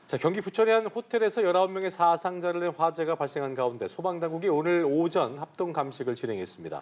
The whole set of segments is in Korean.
자, 경기 부천의 한 호텔에서 19명의 사상자를 낸 화재가 발생한 가운데 소방당국이 오늘 오전 합동 감식을 진행했습니다.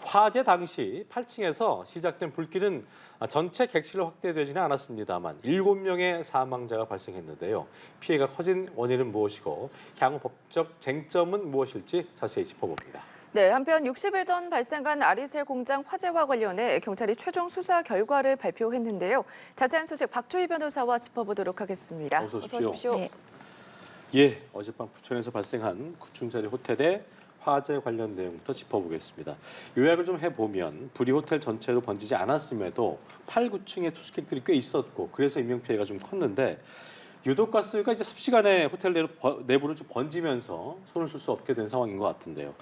화재 당시 8층에서 시작된 불길은 전체 객실로 확대되지는 않았습니다만 7명의 사망자가 발생했는데요. 피해가 커진 원인은 무엇이고 향후 법적 쟁점은 무엇일지 자세히 짚어봅니다. 네, 한편 60일 전 발생한 아리셀 공장 화재와 관련해 경찰이 최종 수사 결과를 발표했는데요. 자세한 소식 박주희 변호사와 짚어보도록 하겠습니다. 어서 오십시오. 네. 예, 어젯밤 부천에서 발생한 9층짜리 호텔의 화재 관련 내용부터 짚어보겠습니다. 요약을 좀 해보면 불이 호텔 전체로 번지지 않았음에도 8, 9층에 투숙객들이 꽤 있었고 그래서 인명피해가 좀 컸는데 유독 가스가 이제 삽시간에 호텔 내부로 좀 번지면서 손을 쓸 수 없게 된 상황인 것 같은데요.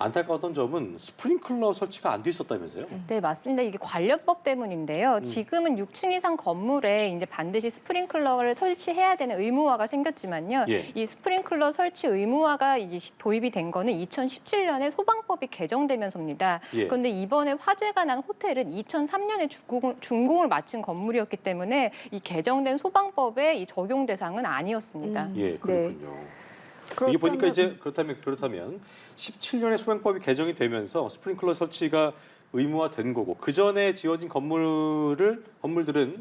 안타까웠던 점은 스프링클러 설치가 안 돼 있었다면서요? 네, 맞습니다. 이게 관련법 때문인데요. 지금은 6층 이상 건물에 이제 반드시 스프링클러를 설치해야 되는 의무화가 생겼지만요. 예. 이 스프링클러 설치 의무화가 이제 도입이 된 거는 2017년에 소방법이 개정되면서입니다. 예. 그런데 이번에 화재가 난 호텔은 2003년에 준공을 마친 건물이었기 때문에 이 개정된 소방법의 이 적용 대상은 아니었습니다. 예, 그렇군요. 네. 이게 보니까 이제 그렇다면 17년에 소방법이 개정이 되면서 스프링클러 설치가 의무화된 거고 그 전에 지어진 건물들은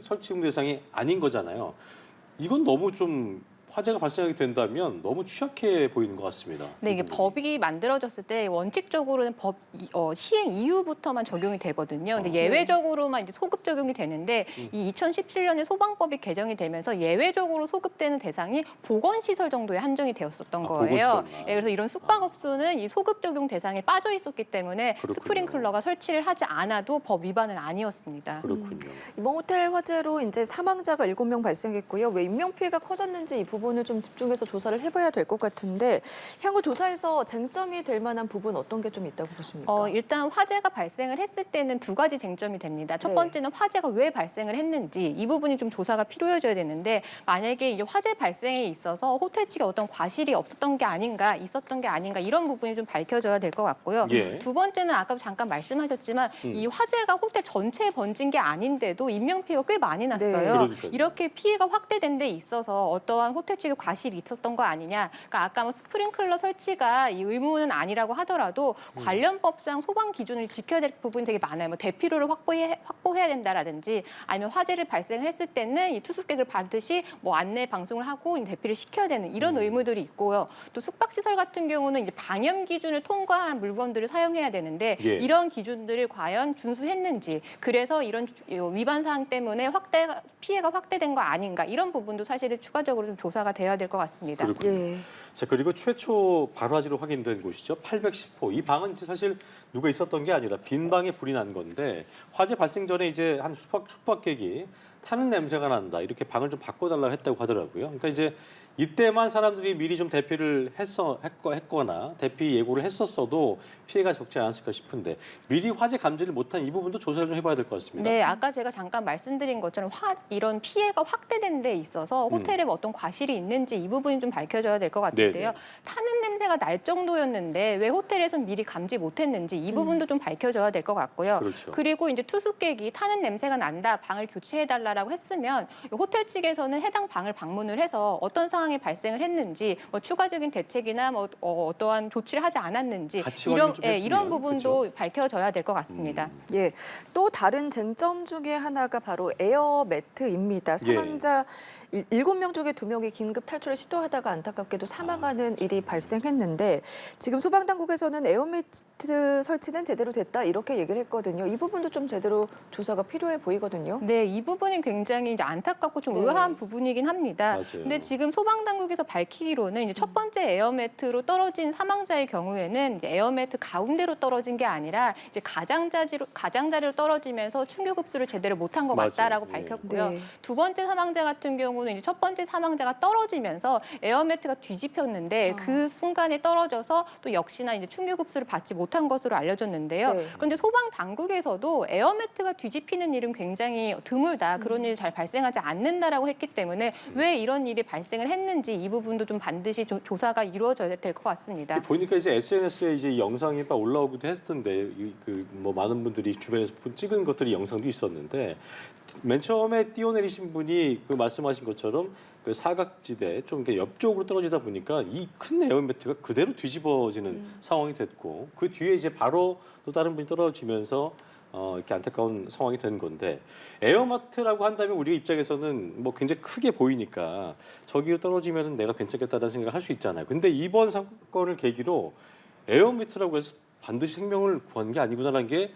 설치 의무 대상이 아닌 거잖아요. 이건 너무 좀 화재가 발생하게 된다면 너무 취약해 보이는 것 같습니다. 네, 이게 법이 만들어졌을 때 원칙적으로는 법 시행 이후부터만 적용이 되거든요. 근데 예외적으로만 이제 소급 적용이 되는데 이 2017년에 소방법이 개정이 되면서 예외적으로 소급되는 대상이 보건시설 정도에 한정이 되었었던 거예요. 보건시설만. 예, 그래서 이런 숙박업소는 이 소급 적용 대상에 빠져 있었기 때문에 그렇군요. 스프링클러가 설치를 하지 않아도 법 위반은 아니었습니다. 그렇군요. 이번 호텔 화재로 이제 사망자가 7명 발생했고요. 왜 인명피해가 커졌는지 이 부분을 좀 집중해서 조사를 해봐야 될 것 같은데 향후 조사에서 쟁점이 될 만한 부분 어떤 게 좀 있다고 보십니까? 일단 화재가 발생을 했을 때는 두 가지 쟁점이 됩니다. 첫 네. 번째는 화재가 왜 발생을 했는지 이 부분이 좀 조사가 필요해져야 되는데 만약에 이제 화재 발생에 있어서 호텔 측에 어떤 과실이 없었던 게 아닌가 있었던 게 아닌가 이런 부분이 좀 밝혀져야 될 것 같고요. 예. 두 번째는 아까도 잠깐 말씀하셨지만 이 화재가 호텔 전체에 번진 게 아닌데도 인명피해가 꽤 많이 났어요. 그러니까요. 이렇게 피해가 확대된 데 있어서 어떠한 호텔 측의 과실이 있었던 거 아니냐. 그러니까 아까 뭐 스프링클러 설치가 이 의무는 아니라고 하더라도 관련법상 소방 기준을 지켜야 될 부분이 되게 많아요. 뭐 대피로를 확보해야 된다라든지 아니면 화재를 발생했을 때는 이 투숙객을 반드시 뭐 안내 방송을 하고 대피를 시켜야 되는 이런 의무들이 있고요. 또 숙박시설 같은 경우는 이제 방염 기준을 통과한 물건들을 사용해야 되는데 예. 이런 기준들을 과연 준수했는지 그래서 이런 위반 사항 때문에 피해가 확대된 거 아닌가 이런 부분도 사실은 추가적으로 좀 조사가 돼야 될 것 같습니다. 그렇군요. 예. 자, 그리고 최초 발화지로 확인된 곳이죠. 810호. 이 방은 사실 누가 있었던 게 아니라 빈 방에 불이 난 건데 화재 발생 전에 이제 한 숙박객이 타는 냄새가 난다. 이렇게 방을 좀 바꿔달라고 했다고 하더라고요. 그러니까 이제 이때만 사람들이 미리 좀 대피를 했거나 대피 예고를 했었어도 피해가 적지 않았을까 싶은데 미리 화재 감지를 못한 이 부분도 조사를 좀 해봐야 될 것 같습니다. 네, 아까 제가 잠깐 말씀드린 것처럼 이런 피해가 확대된 데 있어서 호텔에 뭐 어떤 과실이 있는지 이 부분이 좀 밝혀져야 될 것 같은데요. 네네. 타는 냄새가 날 정도였는데 왜 호텔에선 미리 감지 못했는지 이 부분도 좀 밝혀져야 될 것 같고요. 그렇죠. 그리고 이제 투숙객이 타는 냄새가 난다, 방을 교체해달라고 했으면 호텔 측에서는 해당 방을 방문을 해서 어떤 상황이 발생을 했는지 뭐 추가적인 대책이나 뭐 어떠한 조치를 하지 않았는지 같이 확인 좀 했으면, 이런 부분도 그렇죠. 밝혀져야 될 것 같습니다. 예, 또 다른 쟁점 중에 하나가 바로 에어매트입니다. 사망자 7명 중에 2명이 긴급 탈출을 시도하다가 안타깝게도 사망하는 일이 발생했는데 지금 소방당국에서는 에어매트 설치는 제대로 됐다 이렇게 얘기를 했거든요. 이 부분도 좀 제대로 조사가 필요해 보이거든요. 네, 이 부분은 굉장히 이제 안타깝고 좀 의아한 부분이긴 합니다. 맞아요. 근데 지금 소방당국에서 밝히기로는 이제 첫 번째 에어매트로 떨어진 사망자의 경우에는 이제 에어매트 가운데로 떨어진 게 아니라 이제 가장자리로 떨어지면서 충격흡수를 제대로 못한 것 맞아요. 같다라고 예. 밝혔고요. 네. 두 번째 사망자 같은 경우는 이제 첫 번째 사망자가 떨어지면서 에어매트가 뒤집혔는데 그 순간에 떨어져서 또 역시나 이제 충격흡수를 받지 못한 것으로 알려졌는데요. 네. 그런데 소방 당국에서도 에어매트가 뒤집히는 일은 굉장히 드물다. 그런 일이 잘 발생하지 않는다라고 했기 때문에 왜 이런 일이 발생을 했는지 이 부분도 좀 반드시 조사가 이루어져야 될 것 같습니다. 보니까 이제 SNS에 이제 영상이 막 올라오기도 했던데 뭐 많은 분들이 주변에서 찍은 것들이 영상도 있었는데 맨 처음에 뛰어내리신 분이 그 말씀하신 것처럼 그 그 사각지대 좀 이렇게 옆쪽으로 떨어지다 보니까 이 큰 에어매트가 그대로 뒤집어지는 상황이 됐고 그 뒤에 이제 바로 또 다른 분이 떨어지면서 이렇게 안타까운 상황이 된 건데 에어매트라고 한다면 우리 입장에서는 뭐 굉장히 크게 보이니까 저기로 떨어지면은 내가 괜찮겠다라는 생각을 할 수 있잖아요. 근데 이번 사건을 계기로 에어매트라고 해서 반드시 생명을 구한 게 아니구나라는 게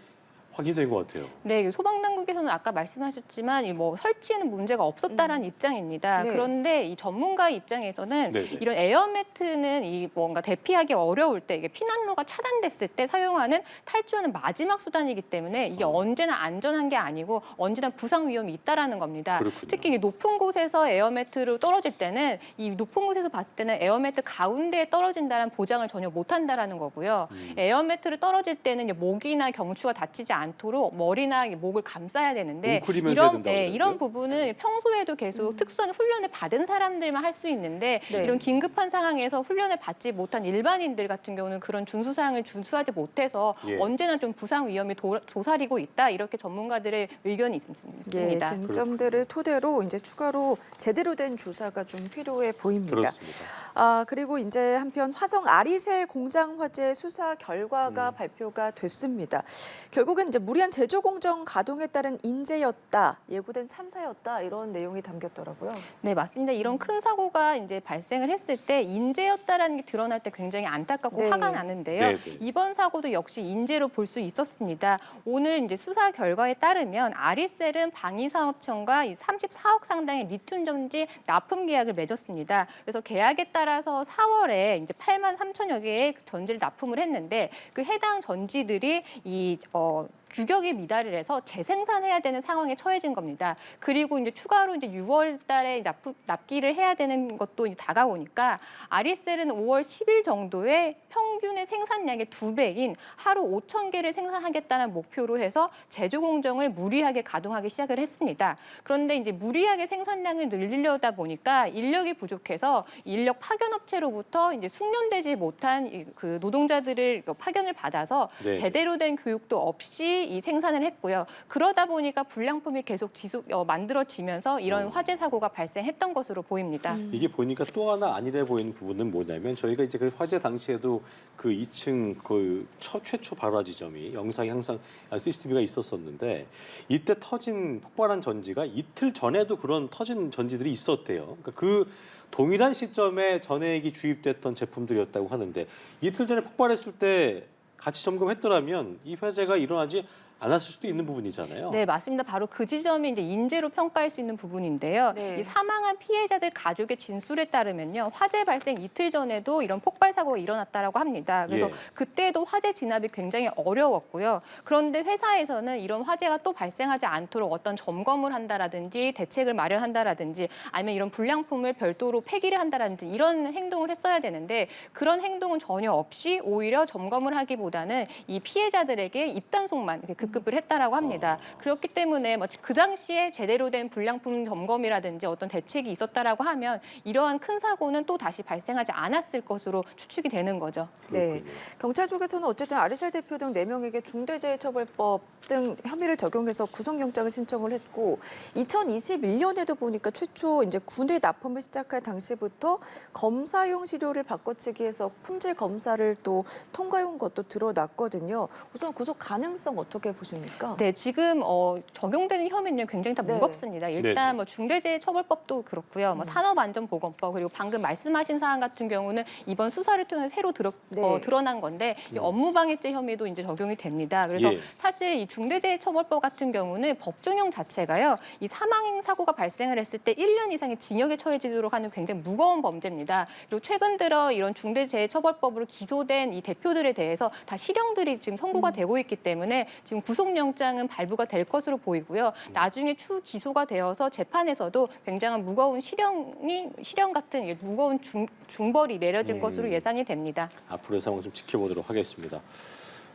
확인된 것 같아요. 네, 소방당국에서는 아까 말씀하셨지만 이 뭐 설치에는 문제가 없었다라는 입장입니다. 네. 그런데 이 전문가 입장에서는 네네. 이런 에어매트는 이 뭔가 대피하기 어려울 때 이게 피난로가 차단됐을 때 사용하는 탈주하는 마지막 수단이기 때문에 이게 언제나 안전한 게 아니고 언제나 부상 위험이 있다라는 겁니다. 그렇군요. 특히 이 높은 곳에서 에어매트로 떨어질 때는 이 높은 곳에서 봤을 때는 에어매트 가운데에 떨어진다는 보장을 전혀 못한다라는 거고요. 에어매트를 떨어질 때는 이제 목이나 경추가 다치지 않도록 머리나 목을 감싸야 되는데 웅크리면서 해야 된다고 이런 그러는데요? 부분은 평소에도 계속 특수한 훈련을 받은 사람들만 할 수 있는데 네. 이런 긴급한 상황에서 훈련을 받지 못한 일반인들 같은 경우는 그런 준수사항을 준수하지 못해서 예. 언제나 좀 부상 위험이 도사리고 있다 이렇게 전문가들의 의견이 예, 있습니다. 쟁점들을 토대로 이제 추가로 제대로 된 조사가 좀 필요해 보입니다. 그렇습니다. 그리고 이제 한편 화성 아리셀 공장 화재 수사 결과가 발표가 됐습니다. 결국은 이제 무리한 제조 공정 가동에 따른 인재였다, 예고된 참사였다 이런 내용이 담겼더라고요. 네, 맞습니다. 이런 큰 사고가 이제 발생을 했을 때 인재였다라는 게 드러날 때 굉장히 안타깝고 네. 화가 나는데요. 네, 네. 이번 사고도 역시 인재로 볼 수 있었습니다. 오늘 이제 수사 결과에 따르면 아리셀은 방위사업청과 이 34억 상당의 리튬 전지 납품 계약을 맺었습니다. 그래서 계약에 따라서 4월에 이제 8만 3천여 개의 전지를 납품을 했는데 그 해당 전지들이 규격이 미달을 해서 재생산해야 되는 상황에 처해진 겁니다. 그리고 이제 추가로 이제 6월 달에 납기를 해야 되는 것도 이제 다가오니까 아리셀은 5월 10일 정도에 평균의 생산량의 2배인 하루 5천 개를 생산하겠다는 목표로 해서 제조 공정을 무리하게 가동하기 시작을 했습니다. 그런데 이제 무리하게 생산량을 늘리려다 보니까 인력이 부족해서 인력 파견 업체로부터 이제 숙련되지 못한 그 노동자들을 파견을 받아서 네. 제대로 된 교육도 없이 이 생산을 했고요. 그러다 보니까 불량품이 계속 만들어지면서 이런 화재 사고가 발생했던 것으로 보입니다. 이게 보니까 또 하나 아니래 보이는 부분은 뭐냐면 저희가 이제 그 화재 당시에도 그 2층 그 최초 발화 지점이 영상이 항상 CCTV가 있었었는데 이때 터진 폭발한 전지가 이틀 전에도 그런 터진 전지들이 있었대요. 그러니까 그 동일한 시점에 전해액이 주입됐던 제품들이었다고 하는데 이틀 전에 폭발했을 때 같이 점검했더라면 이 화재가 일어나지 않았을 수도 있는 부분이잖아요. 네, 맞습니다. 바로 그 지점이 이제 인재로 평가할 수 있는 부분인데요. 네. 이 사망한 피해자들 가족의 진술에 따르면요, 화재 발생 이틀 전에도 이런 폭발 사고가 일어났다라고 합니다. 그래서 예. 그때도 화재 진압이 굉장히 어려웠고요. 그런데 회사에서는 이런 화재가 또 발생하지 않도록 어떤 점검을 한다라든지 대책을 마련한다라든지 아니면 이런 불량품을 별도로 폐기를 한다라든지 이런 행동을 했어야 되는데 그런 행동은 전혀 없이 오히려 점검을 하기보다는 이 피해자들에게 입단속만 이렇게 급을 했다라고 합니다. 그렇기 때문에 그 당시에 제대로 된 불량품 점검이라든지 어떤 대책이 있었다라고 하면 이러한 큰 사고는 또 다시 발생하지 않았을 것으로 추측이 되는 거죠. 네, 경찰 쪽에서는 어쨌든 아리셀 대표 등 4명에게 중대재해처벌법 등 혐의를 적용해서 구속영장을 신청을 했고 2021년에도 보니까 최초 이제 군에 납품을 시작할 당시부터 검사용 시료를 바꿔치기 해서 품질 검사를 또 통과해온 것도 드러났거든요. 우선 구속 가능성 어떻게 보십니까? 네, 지금 적용되는 혐의는 굉장히 다 네. 무겁습니다. 일단 뭐 중대재해처벌법도 그렇고요, 뭐 산업안전보건법 그리고 방금 말씀하신 사안 같은 경우는 이번 수사를 통해서 새로 네. 드러난 건데 이 업무방해죄 혐의도 이제 적용이 됩니다. 그래서 예. 사실 이 중대재해처벌법 같은 경우는 법정형 자체가요, 이 사망 사고가 발생을 했을 때 1년 이상의 징역에 처해지도록 하는 굉장히 무거운 범죄입니다. 그리고 최근 들어 이런 중대재해처벌법으로 기소된 이 대표들에 대해서 다 실형들이 지금 선고가 되고 있기 때문에 지금 구속영장은 발부가 될 것으로 보이고요. 나중에 추 기소가 되어서 재판에서도 굉장한 무거운 실형 같은 무거운 중벌이 내려질 것으로 예상이 됩니다. 앞으로의 상황 좀 지켜보도록 하겠습니다.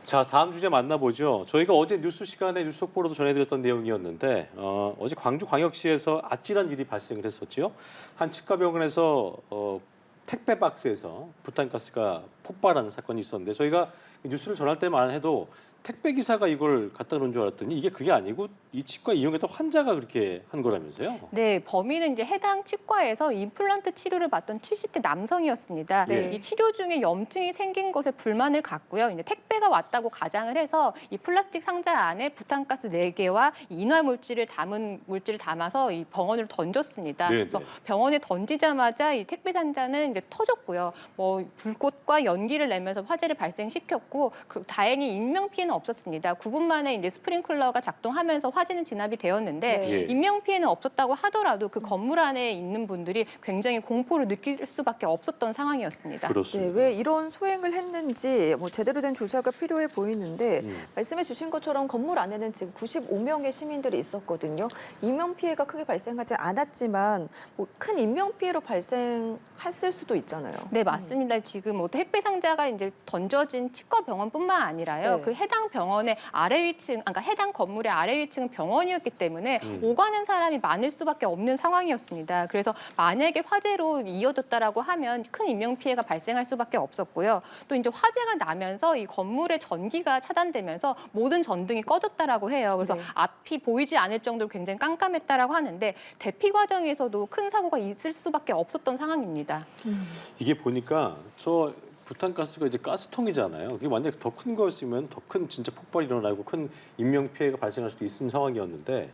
자, 다음 주제 만나보죠. 저희가 어제 뉴스 시간에 뉴스 속보로도 전해드렸던 내용이었는데 어제 광주광역시에서 아찔한 일이 발생을 했었죠. 한 치과병원에서 택배 박스에서 부탄가스가 폭발하는 사건이 있었는데 저희가 뉴스를 전할 때만 해도 택배 기사가 이걸 갖다 놓은 줄 알았더니 이게 그게 아니고 이 치과 이용했던 환자가 그렇게 한 거라면서요? 네, 범인은 이제 해당 치과에서 임플란트 치료를 받던 70대 남성이었습니다. 네. 이 치료 중에 염증이 생긴 것에 불만을 갖고요. 이제 택배가 왔다고 가장을 해서 이 플라스틱 상자 안에 부탄가스 4개와 인화 물질을 담아서 이 병원으로 던졌습니다. 네, 그래서 네. 병원에 던지자마자 이 택배 상자는 이제 터졌고요. 뭐 불꽃과 연기를 내면서 화재를 발생시켰고 다행히 인명 피해는 없었습니다. 9분 만에 이제 스프링클러가 작동하면서 화재는 진압이 되었는데 네. 예. 인명 피해는 없었다고 하더라도 그 건물 안에 있는 분들이 굉장히 공포를 느낄 수밖에 없었던 상황이었습니다. 네, 그렇습니다. 왜 이런 소행을 했는지 뭐 제대로 된 조사가 필요해 보이는데 음. 말씀해 주신 것처럼 건물 안에는 지금 95명의 시민들이 있었거든요. 인명 피해가 크게 발생하지 않았지만 뭐 큰 인명 피해로 발생했을 수도 있잖아요. 네, 맞습니다. 지금 뭐 택배 상자가 이제 던져진 치과 병원뿐만 아니라요. 네. 그 해당 병원의 아래 위층, 그러니까 해당 건물의 아래 위층은 병원이었기 때문에 음. 오가는 사람이 많을 수밖에 없는 상황이었습니다. 그래서 만약에 화재로 이어졌다라고 하면 큰 인명 피해가 발생할 수밖에 없었고요. 또 이제 화재가 나면서 이 건물의 전기가 차단되면서 모든 전등이 꺼졌다라고 해요. 그래서 네. 앞이 보이지 않을 정도로 굉장히 깜깜했다라고 하는데 대피 과정에서도 큰 사고가 있을 수밖에 없었던 상황입니다. 이게 보니까 저 부탄가스가 이제 가스통이잖아요. 그게 만약에 더 큰 거였으면 더 큰 진짜 폭발이 일어나고 큰 인명 피해가 발생할 수도 있는 상황이었는데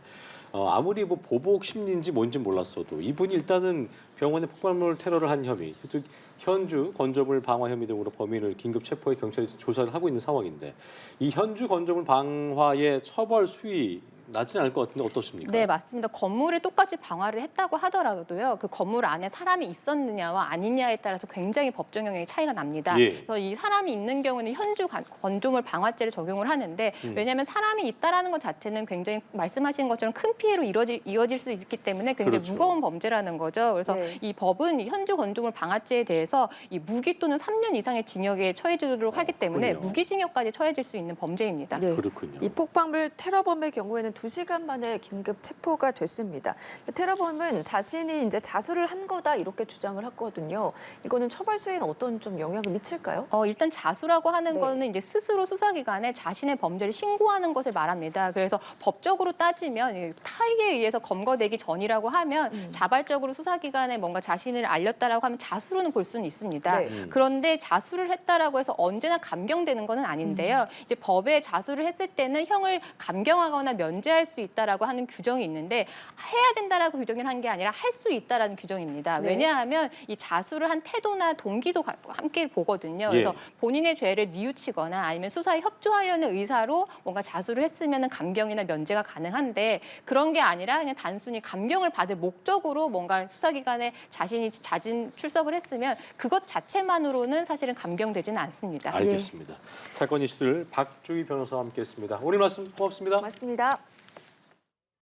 아무리 뭐 보복 심리인지 뭔지 몰랐어도 이분이 일단은 병원에 폭발물 테러를 한 혐의, 즉 현주 건조물 방화 혐의 등으로 범인을 긴급 체포해 경찰이 조사를 하고 있는 상황인데 이 현주 건조물 방화의 처벌 수위 낮지는 않을 것 같은데 어떻습니까? 네, 맞습니다. 건물을 똑같이 방화를 했다고 하더라도요. 그 건물 안에 사람이 있었느냐와 아니냐에 따라서 굉장히 법정 영역의 차이가 납니다. 예. 그래서 이 사람이 있는 경우는 현주 건조물 방화죄를 적용을 하는데 왜냐하면 사람이 있다라는 것 자체는 굉장히 말씀하신 것처럼 큰 피해로 이어질 수 있기 때문에 굉장히 그렇죠. 무거운 범죄라는 거죠. 그래서 네. 이 법은 이 현주 건조물 방화죄에 대해서 이 무기 또는 3년 이상의 징역에 처해지도록 하기 때문에 그렇군요. 무기징역까지 처해질 수 있는 범죄입니다. 네. 그렇군요. 이 폭발물 테러범의 경우에는 2시간 만에 긴급 체포가 됐습니다. 테러범은 자신이 이제 자수를 한 거다 이렇게 주장을 했거든요. 이거는 처벌 수위는 어떤 좀 영향을 미칠까요? 일단 자수라고 하는 네. 거는 이제 스스로 수사기관에 자신의 범죄를 신고하는 것을 말합니다. 그래서 법적으로 따지면 이 타의에 의해서 검거되기 전이라고 하면 자발적으로 수사기관에 뭔가 자신을 알렸다라고 하면 자수로는 볼 수는 있습니다. 네. 그런데 자수를 했다라고 해서 언제나 감경되는 건 아닌데요. 이제 법에 자수를 했을 때는 형을 감경하거나 면제할 수 있다라고 하는 규정이 있는데 해야 된다라고 규정을 한 게 아니라 할 수 있다라는 규정입니다. 네. 왜냐하면 이 자수를 한 태도나 동기도 함께 보거든요. 그래서 예. 본인의 죄를 뉘우치거나 아니면 수사에 협조하려는 의사로 뭔가 자수를 했으면 감경이나 면제가 가능한데 그런 게 아니라 그냥 단순히 감경을 받을 목적으로 뭔가 수사기관에 자신이 잦은 출석을 했으면 그것 자체만으로는 사실은 감경되지는 않습니다. 알겠습니다. 사건 이슈들 박주희 변호사와 함께했습니다. 오늘 말씀 고맙습니다. 맞습니다.